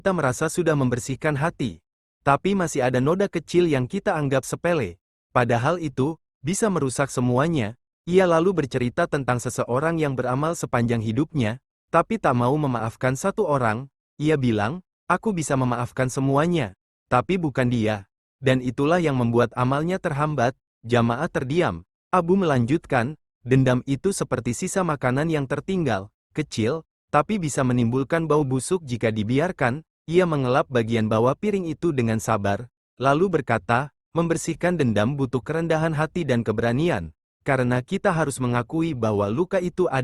Kita merasa sudah membersihkan hati. Tapi masih ada noda kecil yang kita anggap sepele. Padahal itu, bisa merusak semuanya. Ia lalu bercerita tentang seseorang yang beramal sepanjang hidupnya, tapi tak mau memaafkan satu orang. Ia bilang, aku bisa memaafkan semuanya, tapi bukan dia. Dan itulah yang membuat amalnya terhambat. Jamaah terdiam. Abu melanjutkan, dendam itu seperti sisa makanan yang tertinggal, kecil, tapi bisa menimbulkan bau busuk jika dibiarkan. Ia mengelap bagian bawah piring itu dengan sabar, lalu berkata, membersihkan dendam butuh kerendahan hati dan keberanian, karena kita harus mengakui bahwa luka itu ada.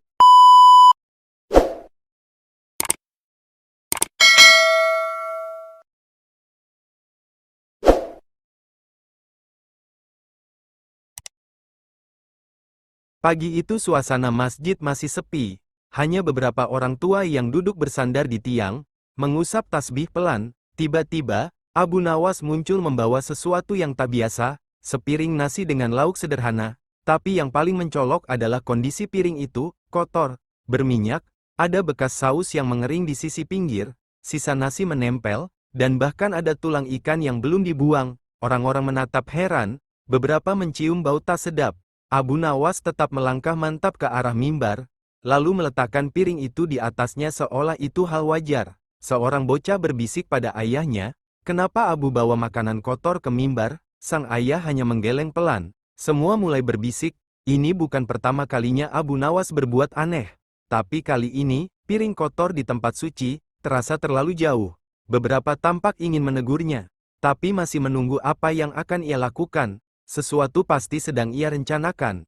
Pagi itu suasana masjid masih sepi, hanya beberapa orang tua yang duduk bersandar di tiang, mengusap tasbih pelan. Tiba-tiba, Abu Nawas muncul membawa sesuatu yang tak biasa, sepiring nasi dengan lauk sederhana, tapi yang paling mencolok adalah kondisi piring itu, kotor, berminyak, ada bekas saus yang mengering di sisi pinggir, sisa nasi menempel, dan bahkan ada tulang ikan yang belum dibuang. Orang-orang menatap heran, beberapa mencium bau tak sedap. Abu Nawas tetap melangkah mantap ke arah mimbar, lalu meletakkan piring itu di atasnya seolah itu hal wajar. Seorang bocah berbisik pada ayahnya, kenapa Abu bawa makanan kotor ke mimbar? Sang ayah hanya menggeleng pelan. Semua mulai berbisik, ini bukan pertama kalinya Abu Nawas berbuat aneh. Tapi kali ini, piring kotor di tempat suci, terasa terlalu jauh. Beberapa tampak ingin menegurnya, tapi masih menunggu apa yang akan ia lakukan. Sesuatu pasti sedang ia rencanakan.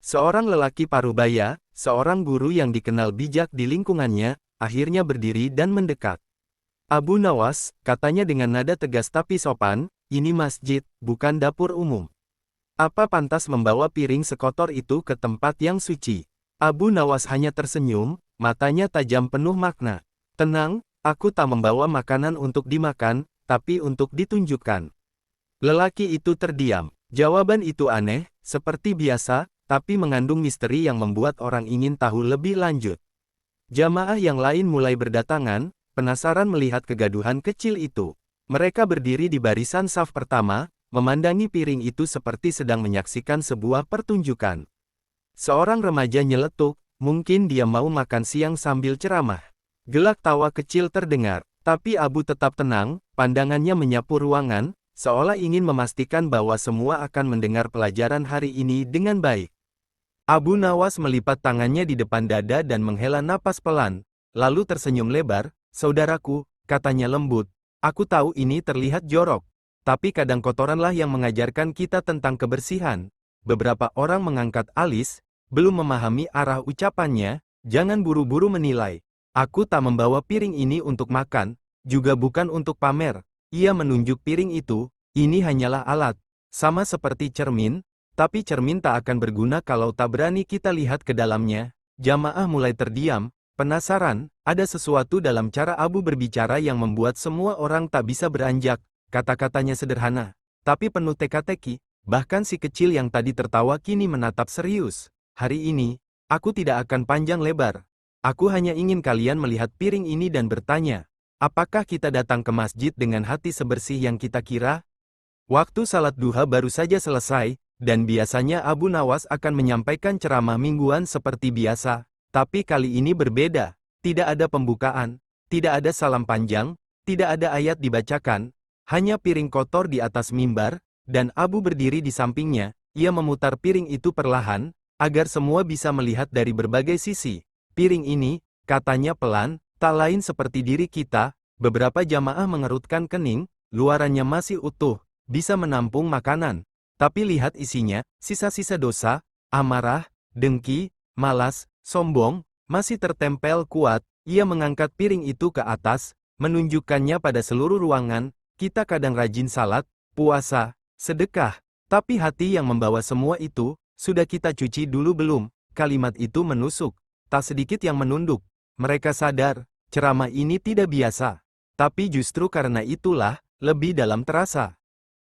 Seorang lelaki parubaya, seorang guru yang dikenal bijak di lingkungannya, akhirnya berdiri dan mendekat. Abu Nawas, katanya dengan nada tegas tapi sopan, ini masjid, bukan dapur umum. Apa pantas membawa piring sekotor itu ke tempat yang suci? Abu Nawas hanya tersenyum, matanya tajam penuh makna. Tenang, aku tak membawa makanan untuk dimakan, tapi untuk ditunjukkan. Lelaki itu terdiam. Jawaban itu aneh, seperti biasa, tapi mengandung misteri yang membuat orang ingin tahu lebih lanjut. Jamaah yang lain mulai berdatangan, penasaran melihat kegaduhan kecil itu. Mereka berdiri di barisan saf pertama, memandangi piring itu seperti sedang menyaksikan sebuah pertunjukan. Seorang remaja nyeletuk, mungkin dia mau makan siang sambil ceramah. Gelak tawa kecil terdengar, tapi Abu tetap tenang, pandangannya menyapu ruangan, seolah ingin memastikan bahwa semua akan mendengar pelajaran hari ini dengan baik. Abu Nawas melipat tangannya di depan dada dan menghela napas pelan, lalu tersenyum lebar. Saudaraku, katanya lembut, aku tahu ini terlihat jorok, tapi kadang kotoranlah yang mengajarkan kita tentang kebersihan. Beberapa orang mengangkat alis, belum memahami arah ucapannya, jangan buru-buru menilai. Aku tak membawa piring ini untuk makan, juga bukan untuk pamer. Ia menunjuk piring itu, ini hanyalah alat, sama seperti cermin, tapi cermin tak akan berguna kalau tak berani kita lihat ke dalamnya. Jamaah mulai terdiam, penasaran, ada sesuatu dalam cara Abu berbicara yang membuat semua orang tak bisa beranjak. Kata-katanya sederhana, tapi penuh teka-teki, bahkan si kecil yang tadi tertawa kini menatap serius. Hari ini, aku tidak akan panjang lebar. Aku hanya ingin kalian melihat piring ini dan bertanya, apakah kita datang ke masjid dengan hati sebersih yang kita kira? Waktu salat duha baru saja selesai, dan biasanya Abu Nawas akan menyampaikan ceramah mingguan seperti biasa, tapi kali ini berbeda. Tidak ada pembukaan, tidak ada salam panjang, tidak ada ayat dibacakan, hanya piring kotor di atas mimbar, dan Abu berdiri di sampingnya. Ia memutar piring itu perlahan, agar semua bisa melihat dari berbagai sisi. Piring ini, katanya pelan, tak lain seperti diri kita. Beberapa jamaah mengerutkan kening, luarannya masih utuh, bisa menampung makanan. Tapi lihat isinya, sisa-sisa dosa, amarah, dengki, malas, sombong, masih tertempel kuat. Ia mengangkat piring itu ke atas, menunjukkannya pada seluruh ruangan. Kita kadang rajin salat, puasa, sedekah, tapi hati yang membawa semua itu, sudah kita cuci dulu belum? Kalimat itu menusuk, tak sedikit yang menunduk. Mereka sadar, ceramah ini tidak biasa. Tapi justru karena itulah, lebih dalam terasa.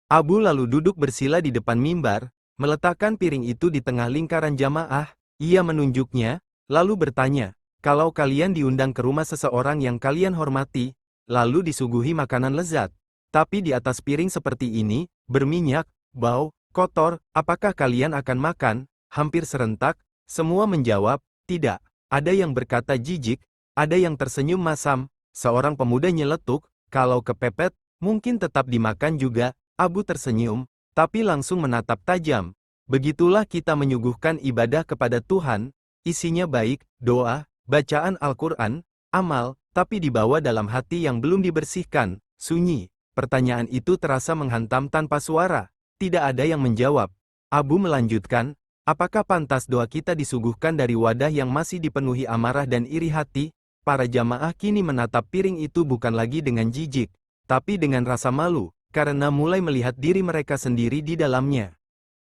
Abu lalu duduk bersila di depan mimbar, meletakkan piring itu di tengah lingkaran jamaah. Ia menunjuknya, lalu bertanya, kalau kalian diundang ke rumah seseorang yang kalian hormati, lalu disuguhi makanan lezat. Tapi di atas piring seperti ini, berminyak, bau, kotor, apakah kalian akan makan? Hampir serentak, semua menjawab, tidak. Ada yang berkata jijik, ada yang tersenyum masam. Seorang pemuda nyeletuk, kalau kepepet, mungkin tetap dimakan juga. Abu tersenyum, tapi langsung menatap tajam. Begitulah kita menyuguhkan ibadah kepada Tuhan, isinya baik, doa, bacaan Al-Quran, amal, tapi dibawa dalam hati yang belum dibersihkan, sunyi. Pertanyaan itu terasa menghantam tanpa suara. Tidak ada yang menjawab. Abu melanjutkan, apakah pantas doa kita disuguhkan dari wadah yang masih dipenuhi amarah dan iri hati? Para jamaah kini menatap piring itu bukan lagi dengan jijik, tapi dengan rasa malu, karena mulai melihat diri mereka sendiri di dalamnya.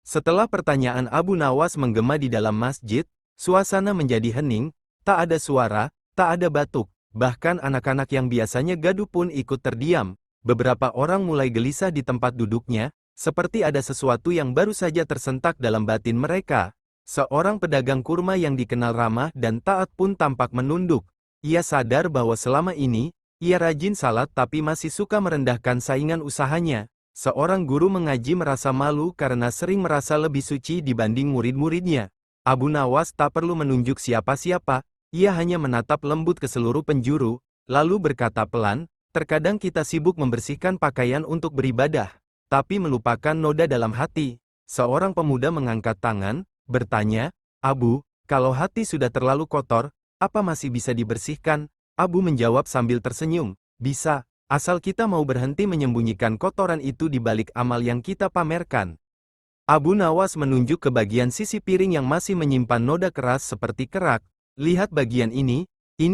Setelah pertanyaan Abu Nawas menggema di dalam masjid, suasana menjadi hening, tak ada suara, tak ada batuk, bahkan anak-anak yang biasanya gaduh pun ikut terdiam. Beberapa orang mulai gelisah di tempat duduknya, seperti ada sesuatu yang baru saja tersentak dalam batin mereka. Seorang pedagang kurma yang dikenal ramah dan taat pun tampak menunduk. Ia sadar bahwa selama ini, ia rajin salat tapi masih suka merendahkan saingan usahanya. Seorang guru mengaji merasa malu karena sering merasa lebih suci dibanding murid-muridnya. Abu Nawas tak perlu menunjuk siapa-siapa, ia hanya menatap lembut ke seluruh penjuru, lalu berkata pelan, terkadang kita sibuk membersihkan pakaian untuk beribadah, tapi melupakan noda dalam hati. Seorang pemuda mengangkat tangan, bertanya, Abu, kalau hati sudah terlalu kotor, apa masih bisa dibersihkan? Abu menjawab sambil tersenyum, bisa, asal kita mau berhenti menyembunyikan kotoran itu di balik amal yang kita pamerkan. Abu Nawas menunjuk ke bagian sisi piring yang masih menyimpan noda keras seperti kerak. Lihat bagian ini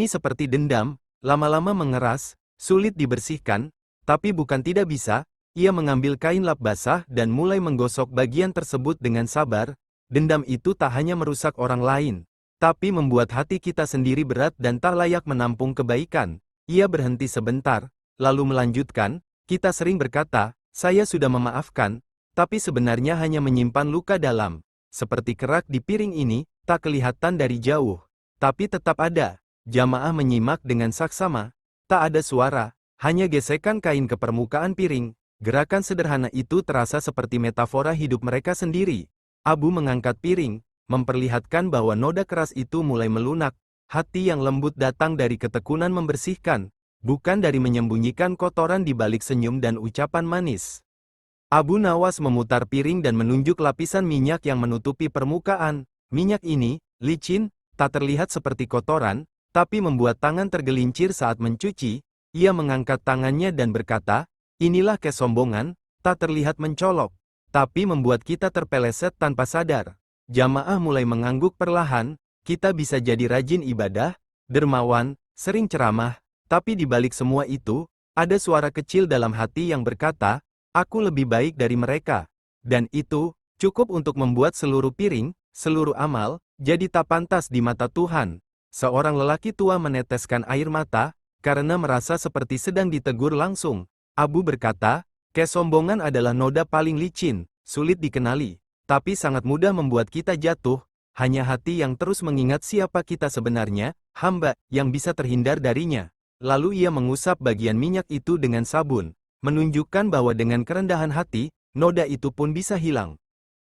seperti dendam, lama-lama mengeras, sulit dibersihkan, tapi bukan tidak bisa. Ia mengambil kain lap basah dan mulai menggosok bagian tersebut dengan sabar. Dendam itu tak hanya merusak orang lain, tapi membuat hati kita sendiri berat dan tak layak menampung kebaikan. Ia berhenti sebentar, lalu melanjutkan, kita sering berkata, saya sudah memaafkan, tapi sebenarnya hanya menyimpan luka dalam. Seperti kerak di piring ini, tak kelihatan dari jauh, tapi tetap ada. Jamaah menyimak dengan saksama. Tak ada suara, hanya gesekan kain ke permukaan piring. Gerakan sederhana itu terasa seperti metafora hidup mereka sendiri. Abu mengangkat piring, memperlihatkan bahwa noda keras itu mulai melunak. Hati yang lembut datang dari ketekunan membersihkan, bukan dari menyembunyikan kotoran di balik senyum dan ucapan manis. Abu Nawas memutar piring dan menunjuk lapisan minyak yang menutupi permukaan. Minyak ini, licin, tak terlihat seperti kotoran, tapi membuat tangan tergelincir saat mencuci. Ia mengangkat tangannya dan berkata, inilah kesombongan, tak terlihat mencolok, tapi membuat kita terpeleset tanpa sadar. Jamaah mulai mengangguk perlahan, kita bisa jadi rajin ibadah, dermawan, sering ceramah, tapi di balik semua itu, ada suara kecil dalam hati yang berkata, aku lebih baik dari mereka. Dan itu, cukup untuk membuat seluruh piring, seluruh amal, jadi tak pantas di mata Tuhan. Seorang lelaki tua meneteskan air mata, karena merasa seperti sedang ditegur langsung. Abu berkata, kesombongan adalah noda paling licin, sulit dikenali, tapi sangat mudah membuat kita jatuh. Hanya hati yang terus mengingat siapa kita sebenarnya, hamba, yang bisa terhindar darinya. Lalu ia mengusap bagian minyak itu dengan sabun, menunjukkan bahwa dengan kerendahan hati, noda itu pun bisa hilang.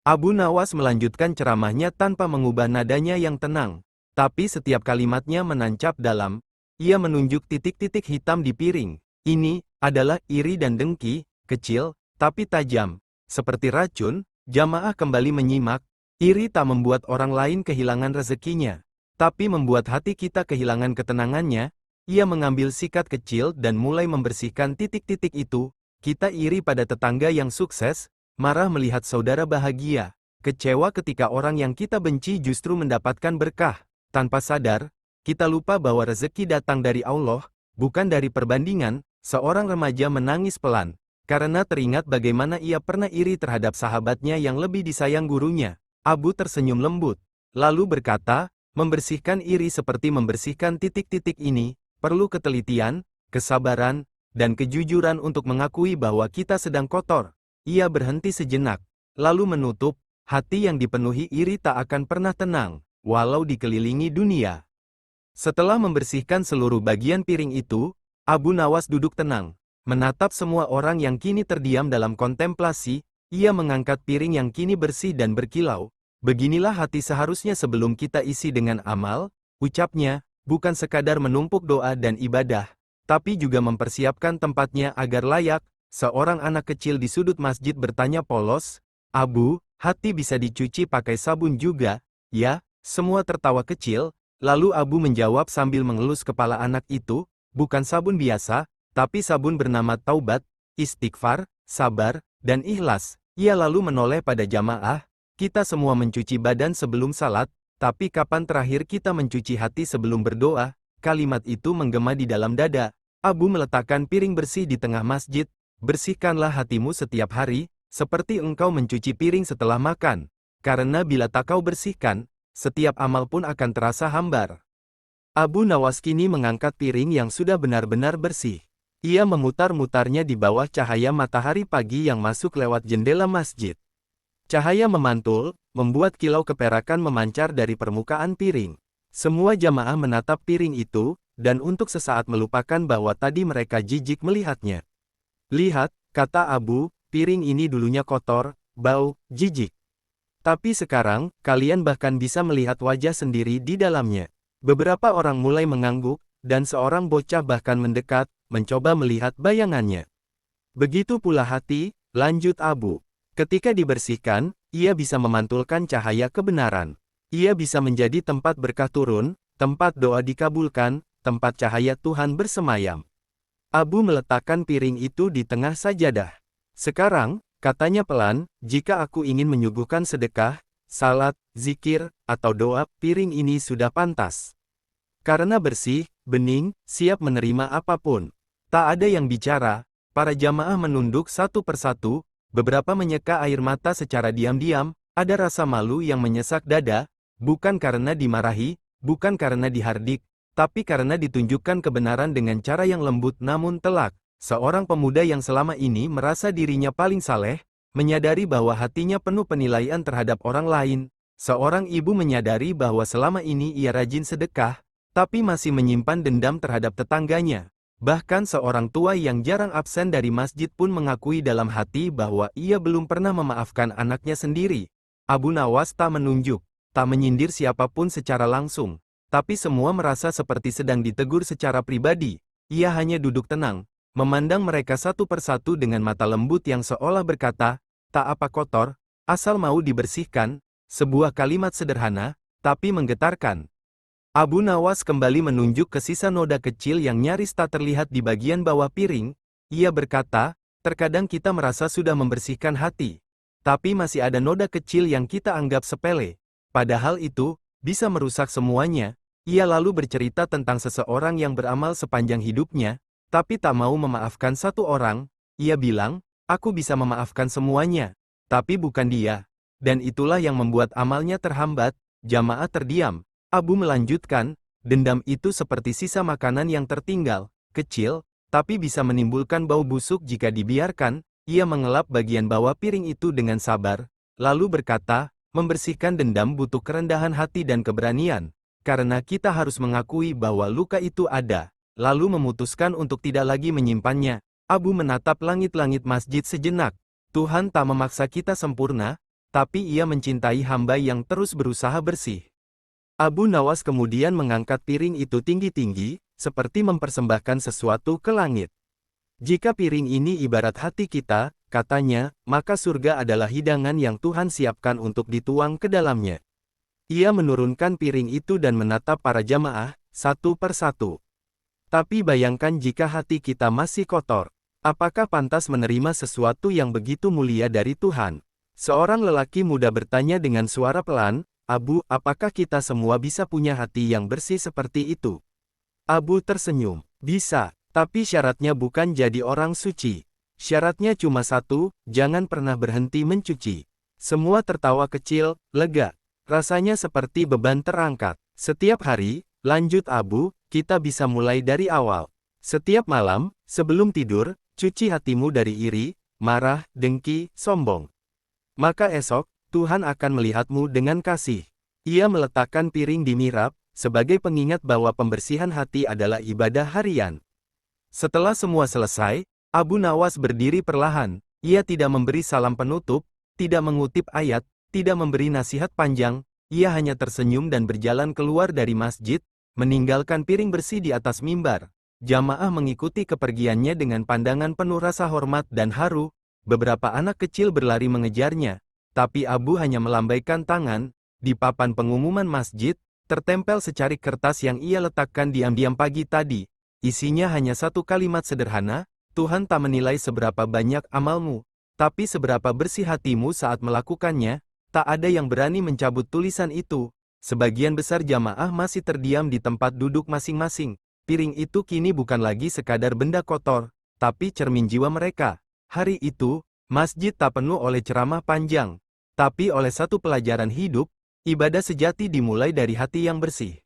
Abu Nawas melanjutkan ceramahnya tanpa mengubah nadanya yang tenang, tapi setiap kalimatnya menancap dalam. Ia menunjuk titik-titik hitam di piring. Ini adalah iri dan dengki, kecil, tapi tajam. Seperti racun, jamaah kembali menyimak. Iri tak membuat orang lain kehilangan rezekinya, tapi membuat hati kita kehilangan ketenangannya. Ia mengambil sikat kecil dan mulai membersihkan titik-titik itu. Kita iri pada tetangga yang sukses, marah melihat saudara bahagia, kecewa ketika orang yang kita benci justru mendapatkan berkah. Tanpa sadar, kita lupa bahwa rezeki datang dari Allah, bukan dari perbandingan. Seorang remaja menangis pelan, karena teringat bagaimana ia pernah iri terhadap sahabatnya yang lebih disayang gurunya. Abu tersenyum lembut, lalu berkata, membersihkan iri seperti membersihkan titik-titik ini, perlu ketelitian, kesabaran, dan kejujuran untuk mengakui bahwa kita sedang kotor. Ia berhenti sejenak, lalu menutup, hati yang dipenuhi iri tak akan pernah tenang, walau dikelilingi dunia. Setelah membersihkan seluruh bagian piring itu, Abu Nawas duduk tenang, menatap semua orang yang kini terdiam dalam kontemplasi. Ia mengangkat piring yang kini bersih dan berkilau. Beginilah hati seharusnya sebelum kita isi dengan amal, ucapnya, bukan sekadar menumpuk doa dan ibadah, tapi juga mempersiapkan tempatnya agar layak. Seorang anak kecil di sudut masjid bertanya polos, "Abu, hati bisa dicuci pakai sabun juga, ya?" Semua tertawa kecil, lalu Abu menjawab sambil mengelus kepala anak itu, "Bukan sabun biasa, tapi sabun bernama taubat, istighfar, sabar, dan ikhlas." Ia lalu menoleh pada jamaah, "Kita semua mencuci badan sebelum salat, tapi kapan terakhir kita mencuci hati sebelum berdoa?" Kalimat itu menggema di dalam dada. Abu meletakkan piring bersih di tengah masjid. "Bersihkanlah hatimu setiap hari, seperti engkau mencuci piring setelah makan. Karena bila tak kau bersihkan, setiap amal pun akan terasa hambar." Abu Nawas kini mengangkat piring yang sudah benar-benar bersih. Ia memutar-mutarnya di bawah cahaya matahari pagi yang masuk lewat jendela masjid. Cahaya memantul, membuat kilau keperakan memancar dari permukaan piring. Semua jamaah menatap piring itu, dan untuk sesaat melupakan bahwa tadi mereka jijik melihatnya. "Lihat," kata Abu, "piring ini dulunya kotor, bau, jijik. Tapi sekarang, kalian bahkan bisa melihat wajah sendiri di dalamnya." Beberapa orang mulai mengangguk, dan seorang bocah bahkan mendekat, mencoba melihat bayangannya. "Begitu pula hati," lanjut Abu. "Ketika dibersihkan, ia bisa memantulkan cahaya kebenaran. Ia bisa menjadi tempat berkah turun, tempat doa dikabulkan, tempat cahaya Tuhan bersemayam." Abu meletakkan piring itu di tengah sajadah. "Sekarang," katanya pelan, "jika aku ingin menyuguhkan sedekah, salat, zikir, atau doa, piring ini sudah pantas. Karena bersih, bening, siap menerima apapun." Tak ada yang bicara, para jamaah menunduk satu persatu, beberapa menyeka air mata secara diam-diam, ada rasa malu yang menyesak dada, bukan karena dimarahi, bukan karena dihardik, tapi karena ditunjukkan kebenaran dengan cara yang lembut namun telak. Seorang pemuda yang selama ini merasa dirinya paling saleh, menyadari bahwa hatinya penuh penilaian terhadap orang lain. Seorang ibu menyadari bahwa selama ini ia rajin sedekah, tapi masih menyimpan dendam terhadap tetangganya. Bahkan seorang tua yang jarang absen dari masjid pun mengakui dalam hati bahwa ia belum pernah memaafkan anaknya sendiri. Abu Nawas tak menunjuk, tak menyindir siapapun secara langsung, tapi semua merasa seperti sedang ditegur secara pribadi. Ia hanya duduk tenang, memandang mereka satu persatu dengan mata lembut yang seolah berkata, "Tak apa kotor, asal mau dibersihkan." Sebuah kalimat sederhana, tapi menggetarkan. Abu Nawas kembali menunjuk ke sisa noda kecil yang nyaris tak terlihat di bagian bawah piring. Ia berkata, "Terkadang kita merasa sudah membersihkan hati, tapi masih ada noda kecil yang kita anggap sepele. Padahal itu bisa merusak semuanya." Ia lalu bercerita tentang seseorang yang beramal sepanjang hidupnya, tapi tak mau memaafkan satu orang. Ia bilang, "Aku bisa memaafkan semuanya, tapi bukan dia." Dan itulah yang membuat amalnya terhambat. Jamaah terdiam. Abu melanjutkan, "Dendam itu seperti sisa makanan yang tertinggal, kecil, tapi bisa menimbulkan bau busuk jika dibiarkan." Ia mengelap bagian bawah piring itu dengan sabar, lalu berkata, "Membersihkan dendam butuh kerendahan hati dan keberanian, karena kita harus mengakui bahwa luka itu ada, lalu memutuskan untuk tidak lagi menyimpannya." Abu menatap langit-langit masjid sejenak. Tuhan tak memaksa kita sempurna, tapi Ia mencintai hamba yang terus berusaha bersih. Abu Nawas kemudian mengangkat piring itu tinggi-tinggi, seperti mempersembahkan sesuatu ke langit. "Jika piring ini ibarat hati kita," katanya, "maka surga adalah hidangan yang Tuhan siapkan untuk dituang ke dalamnya." Ia menurunkan piring itu dan menatap para jamaah, satu persatu. "Tapi bayangkan jika hati kita masih kotor. Apakah pantas menerima sesuatu yang begitu mulia dari Tuhan?" Seorang lelaki muda bertanya dengan suara pelan, "Abu, apakah kita semua bisa punya hati yang bersih seperti itu?" Abu tersenyum. "Bisa, tapi syaratnya bukan jadi orang suci. Syaratnya cuma satu, jangan pernah berhenti mencuci." Semua tertawa kecil, lega. Rasanya seperti beban terangkat. "Setiap hari," lanjut Abu, "kita bisa mulai dari awal. Setiap malam, sebelum tidur, cuci hatimu dari iri, marah, dengki, sombong. Maka esok, Tuhan akan melihatmu dengan kasih." Ia meletakkan piring di mihrab, sebagai pengingat bahwa pembersihan hati adalah ibadah harian. Setelah semua selesai, Abu Nawas berdiri perlahan. Ia tidak memberi salam penutup, tidak mengutip ayat, tidak memberi nasihat panjang. Ia hanya tersenyum dan berjalan keluar dari masjid, meninggalkan piring bersih di atas mimbar. Jamaah mengikuti kepergiannya dengan pandangan penuh rasa hormat dan haru. Beberapa anak kecil berlari mengejarnya, tapi Abu hanya melambaikan tangan. Di papan pengumuman masjid, tertempel secarik kertas yang ia letakkan diam-diam pagi tadi. Isinya hanya satu kalimat sederhana, Tuhan tak menilai seberapa banyak amalmu, tapi seberapa bersih hatimu saat melakukannya. Tak ada yang berani mencabut tulisan itu. Sebagian besar jamaah masih terdiam di tempat duduk masing-masing. Piring itu kini bukan lagi sekadar benda kotor, tapi cermin jiwa mereka. Hari itu, masjid tak penuh oleh ceramah panjang, tapi oleh satu pelajaran hidup. Ibadah sejati dimulai dari hati yang bersih.